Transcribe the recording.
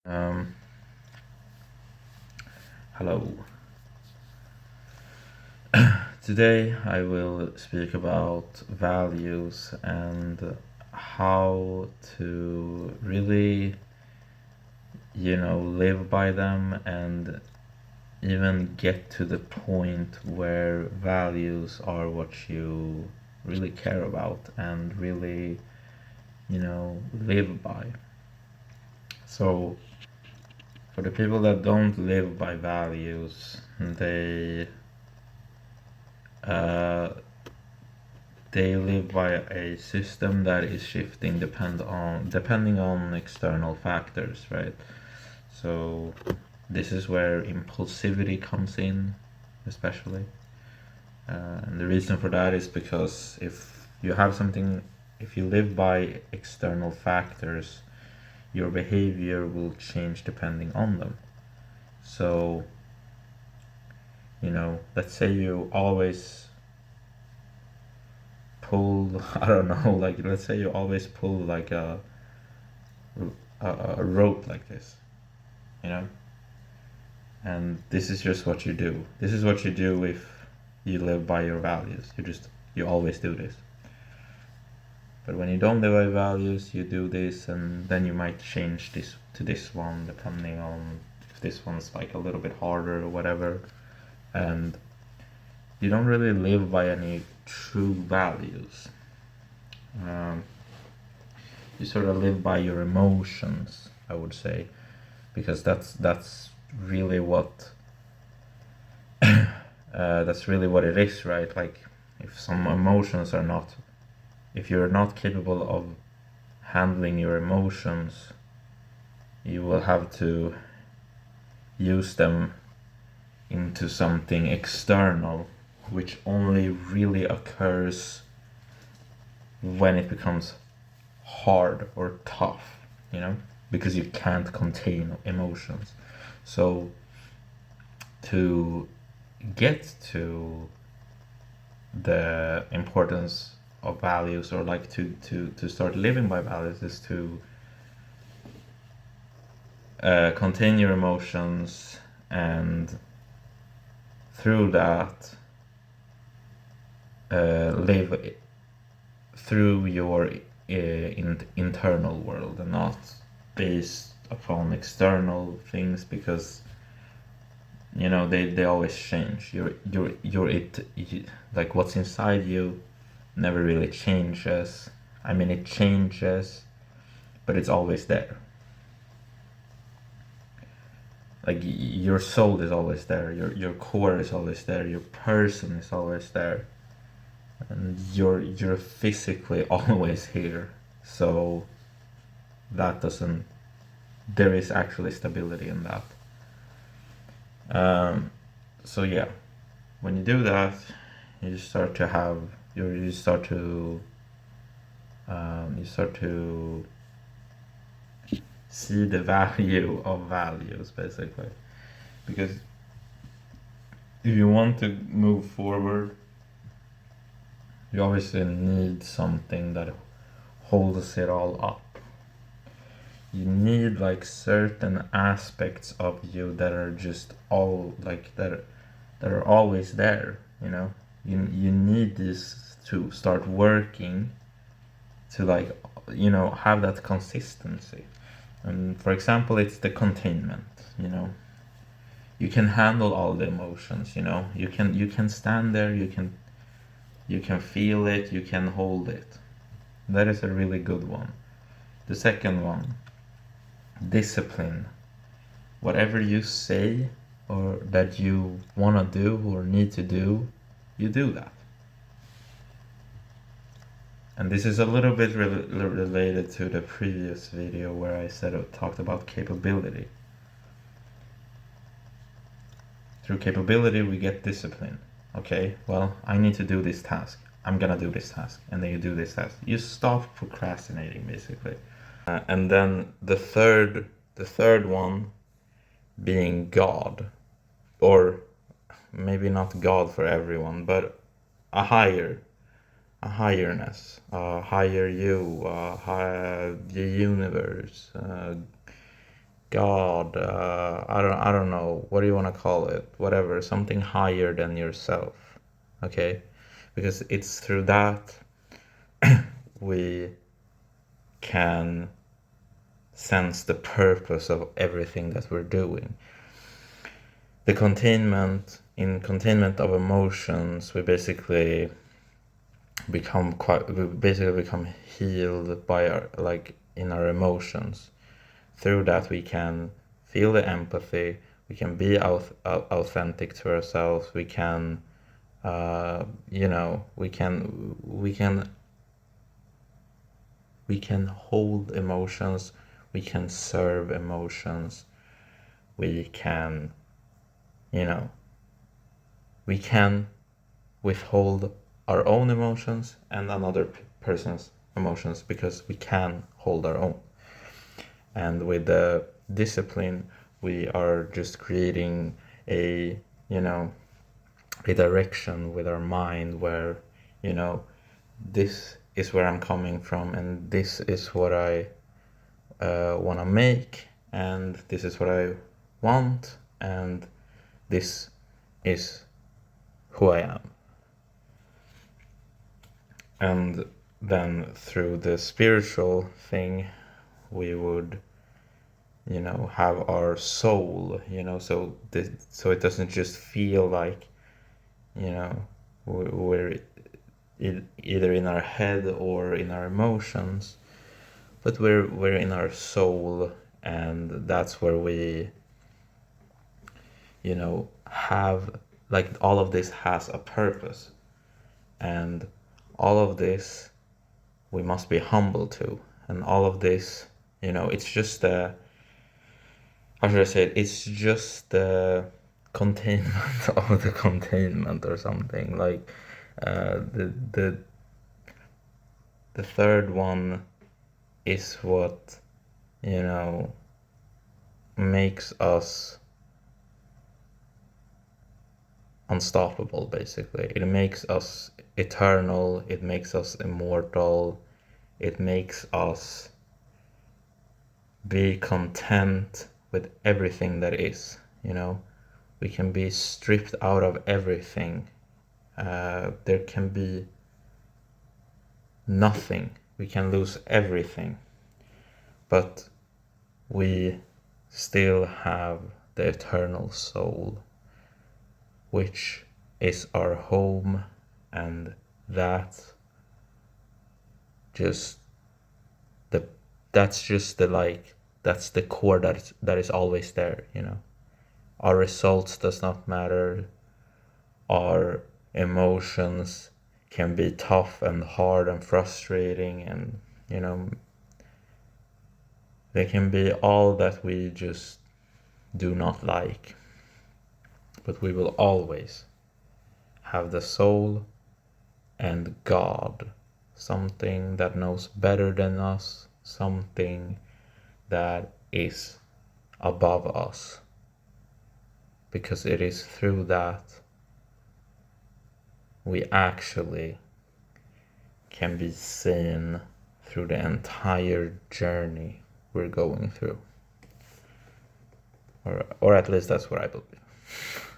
Um, Hello. Today I will speak about values and how to really, live by them and even get to the point where values are what you really care about and really, live by. So, for the people that don't live by values, uh, they live by a system that is shifting depending on external factors, right? So this is where impulsivity comes in, especially. And the reason for that is because if you live by external factors, your behavior will change depending on them. So, let's say you always pull, I don't know, like let's say you always pull like a rope like this, you know, and this is just what you do. This is what you do if you live by your values. You always do this. But when you don't live by values, you do this, and then you might change this to this one depending on if this one's like a little bit harder or whatever. And you don't really live by any true values. Um, you sort of live by your emotions, I would say, because that's really what that's really what it is, right? Like if some emotions are not, if you're not capable of handling your emotions, you will have to use them into something external, which only really occurs when it becomes hard or tough, because you can't contain emotions. So to get to the importance of values, or like to start living by values, is to contain your emotions, and through that live through your internal world and not based upon external things, because they always change. Like what's inside you never really changes. I mean, it changes, but it's always there. Like your soul is always there, your core is always there, your person is always there, and you're physically always here. So that doesn't there is actually stability in that. So yeah, when you do that, you start to have you start to see the value of values, basically, because if you want to move forward, you obviously need something that holds it all up. You need like certain aspects of you that are just all like that are always there. You need this to start working, to like have that consistency. And for example, it's the containment. You can handle all the emotions. You can stand there, you can feel it, you can hold it. That is a really good one. The second one, discipline. Whatever you say or that you want to do or need to do, you do that. And this is a little bit related to the previous video where I talked about capability. Through capability, we get discipline. Okay, well, I need to do this task. I'm gonna do this task. And then you do this task. You stop procrastinating, basically. And then the third one being God. Or maybe not God for everyone, but a higherness, a higher you, the universe, God, I don't know, what do you want to call it? Whatever, something higher than yourself. Okay? Because it's through that we can sense the purpose of everything that we're doing. The containment of emotions, we basically become healed by our, like, in our emotions. Through that we can feel the empathy, we can be authentic to ourselves, we can we can hold emotions, we can serve emotions, we can, you know, we can withhold our own emotions and another person's emotions because we can hold our own. And with the discipline, we are just creating a, a direction with our mind where, this is where I'm coming from and this is what I want to make, and this is what I want, and this is who I am. And then through the spiritual thing, we would, have our soul, so it doesn't just feel like, we're either in our head or in our emotions, but we're in our soul, and that's where we, have, like, all of this has a purpose, and all of this we must be humble to, and all of this, it's just how should I say it? It's just the containment of the containment or something. Like, the third one is what, makes us unstoppable, basically. It makes us eternal, it makes us immortal, it makes us be content with everything that is, We can be stripped out of everything. There can be nothing. We can lose everything. But we still have the eternal soul, which is our home, and that's just that's the core that is always there. Our results does not matter. Our emotions can be tough and hard and frustrating, and they can be all that we just do not like. But we will always have the soul and God, something that knows better than us, something that is above us, because it is through that we actually can be seen through the entire journey we're going through, or at least that's what I believe.